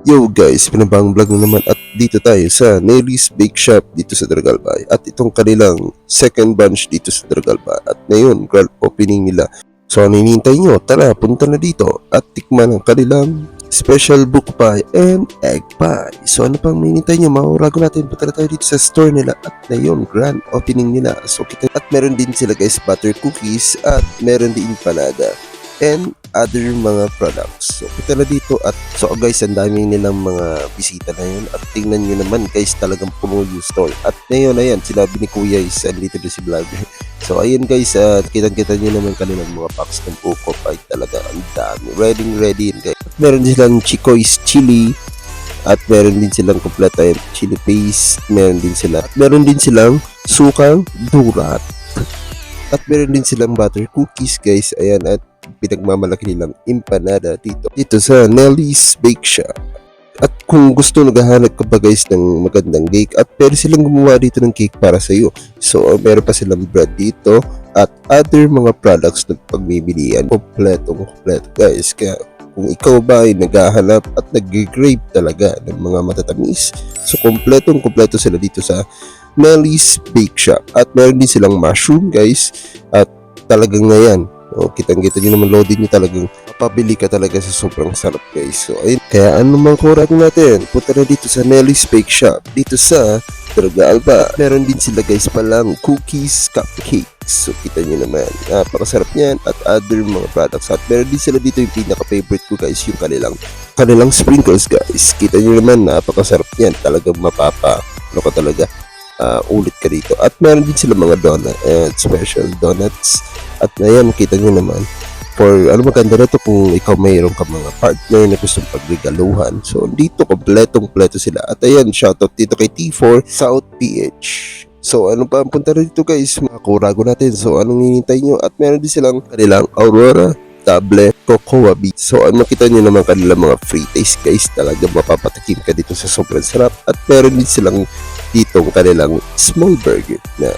Yo guys, pinabang vlog na naman at dito tayo sa Nelly's Bake Shop dito sa Dragalba at itong kanilang second branch dito sa Dragalba at ngayon grand opening nila. So ano hinihintay nyo? Tara, punta na dito at tikman ang kanilang special book pie and egg pie. So ano pang hinihintay nyo? Maurago natin, punta na tayo dito sa store nila at ngayon grand opening nila. So kita at meron din sila guys butter cookies at meron din empanada and other mga products. So kita na dito at so guys, ang dami nilang mga bisita na yun at tingnan nyo naman guys, talagang puno yung store. At ngayon ayan, sinabi ni Kuya is andito na si vlogger. So ayun guys, kitang-kita nyo naman kanilang mga packs ng buko pie, talaga ang dami. Ready yun guys. At meron silang Chico's chili at meron din silang kompleto yung chili paste, meron din silang sukang durat. At meron din silang butter cookies guys, ayan, at pinagmamalaki nilang empanada dito sa Nelly's Bake Shop. At kung gusto naghahanap ka ba guys ng magandang cake, at pwede silang gumawa dito ng cake para sa iyo. So meron pa silang bread dito at other mga products na pagbibilian. Kompleto guys. Kaya kung ikaw ba ay naghahanap at nag-crave talaga ng mga matatamis, so kompleto sila dito sa Nelly's Bake Shop. At meron din silang mushroom guys, at talagang ngayon kitang-kita nyo naman, loading nyo, talagang mapabili ka talaga sa sobrang sarap guys. So ayun, kaya ano mang kurang natin, punta na dito sa Nelly's Bake Shop dito sa Dragalba. Meron din sila guys palang cookies, cupcakes. So kita nyo naman, napakasarap niyan at other mga products. At meron din sila dito yung pinaka-favorite ko guys, yung kanilang sprinkles guys. Kita nyo naman, napakasarap niyan, talagang ano ka talaga, ulit ka dito. At meron din sila mga donut, special donuts. At ngayon, kita nyo naman, for maganda na to kung ikaw mayroon ka mga partner na gustong pagregaluhan. So dito kompletong sila. At ayan, shoutout dito kay T4 South PH. So ano pa ang punta na dito guys, mga kurago natin. So anong hinihintay nyo? At meron din silang kanilang Aurora tablet cocoa beans. So makita nyo naman kanilang mga free taste guys, talagang mapapatikim ka dito sa sobrang sarap. At meron din silang ditong kanilang small burger na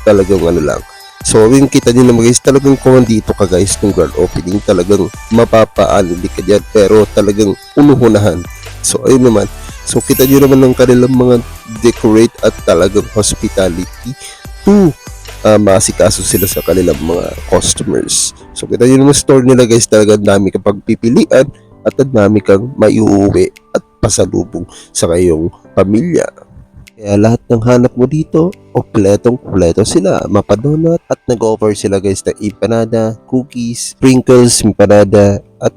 talagang lang. So yung kita nyo naman guys, talagang kung dito ka guys ng grand opening, talagang mapapaalili ka dyan, pero talagang unuhunahan. So ayun naman, so kita nyo naman ng kanilang mga decorate at talagang hospitality to masikaso sila sa kanilang mga customers. So kita nyo naman store nila guys, talagang dami kang pagpipilian at ang dami kang maiuwi at pasalubong sa kayong pamilya. Kaya lahat ng hanap mo dito, kompleto sila. Mapadonut at nag-offer sila guys ng empanada, cookies, sprinkles, empanada, at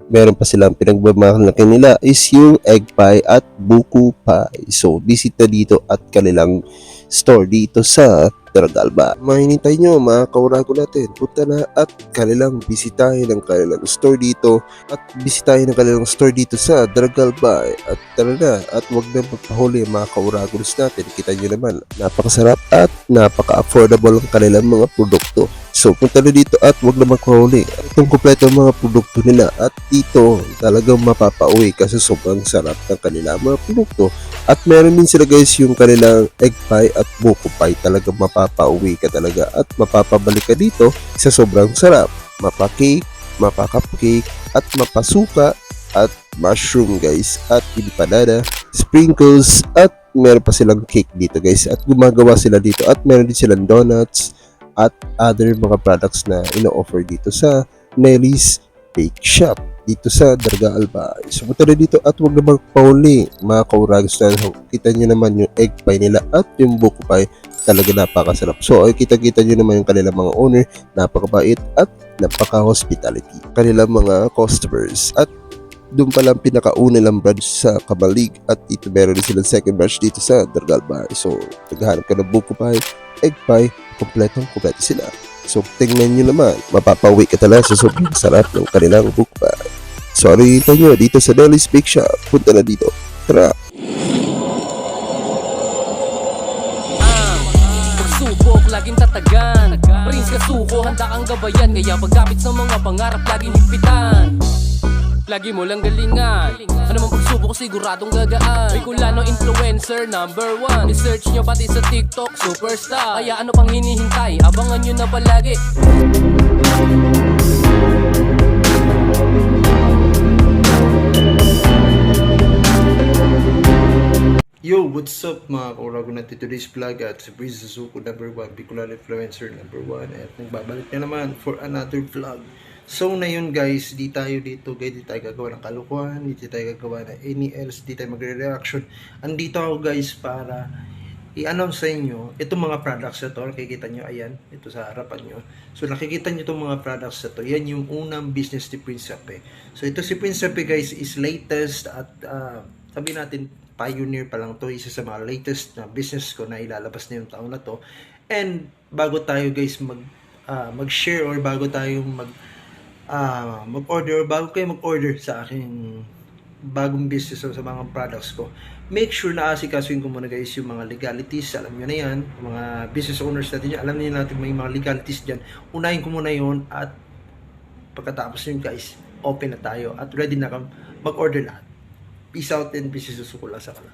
meron pa silang pinagmamalaki nila is yung egg pie at buko pie. So visit na dito at kanilang store dito sa Dragalba. Mahinintay nyo, mga kaurago natin, punta na at kanilang bisitahin ang kanilang store dito at bisitahin ang kanilang store dito sa Dragalba. At tara na, at wag na magpahuli mga kauragos natin. Kita nyo naman, napakasarap at napaka-affordable ang kanilang mga produkto. So punta na dito at wag na magpahuli. Itong kompleto ang mga produkto nila at dito talagang mapapauwi kasi sobrang sarap ng kanilang mga produkto. At meron din sila guys yung kanilang egg pie at buko pie, talagang mapapauwi ka talaga at mapapabalik ka dito sa sobrang sarap. Mapa-cake, mapa-cupcake at mapasuka at mushroom guys at empanada, sprinkles at meron pa silang cake dito guys at gumagawa sila dito at meron din silang donuts at other mga products na ino-offer dito sa Nelly's Bake Shop dito sa Dragalba. So punta na dito at huwag na magpauli mga kauragos na kita nyo naman yung egg pie nila at yung buko pie, talaga napakasarap. So ay kita nyo naman yung kanilang mga owner, napakabait at napaka-hospitality kanilang mga customers. At doon pala ang pinakauna lang branch sa Kamalig at dito meron din silang second branch dito sa Dragalba. So naghahanap ka ng buko pie, egg pie, kompleto sila. So tingnan nyo naman, mapapauwi ka talaga sa sobrang sarap ng kanilang buko pie. So ano yun nyo dito sa Nelly's Bake Shop, punta na dito, tara. Pagsubok, laging tatagan, Prince Kasuko, handa kang gabayan, kaya pagkapit sa mga pangarap, laging higpitan. Lagi mo lang galingan, ano mang pagsubok siguradong gagaan. May kulano influencer number 1, research nyo pati sa TikTok superstar. Kaya ano pang hinihintay, abangan nyo na palagi. Yo, what's up mga kaurago natin today's vlog at si Breeze Suzuko #1, Bicolano Influencer #1 at nagbabalik na naman for another vlog. So na yun guys, di tayo dito guys, di tayo gagawa ng kalukuhan, di tayo gagawa ng any else, di tayo magre-reaction. Andito ako guys para i-announce sa inyo itong mga products na to. Nakikita nyo, ayan, ito sa harapan nyo. So nakikita nyo itong mga products na to, yan yung unang business ni Princepe. So ito si Princepe guys is latest at sabi natin pioneer pa lang to, isa sa mga latest na business ko na ilalabas na yung taon na to. And bago tayo guys mag-share or bago tayo mag-order or bago kayo mag-order sa aking bagong business o sa mga products ko, make sure na asikasuin ko muna guys yung mga legalities. Alam nyo na yan, mga business owners natin yan, alam niyo natin may mga legalities dyan. Unahin ko muna yun at pagkatapos yun guys, open na tayo at ready na mag-order lahat. Peace out and business susuko lang sa kanila.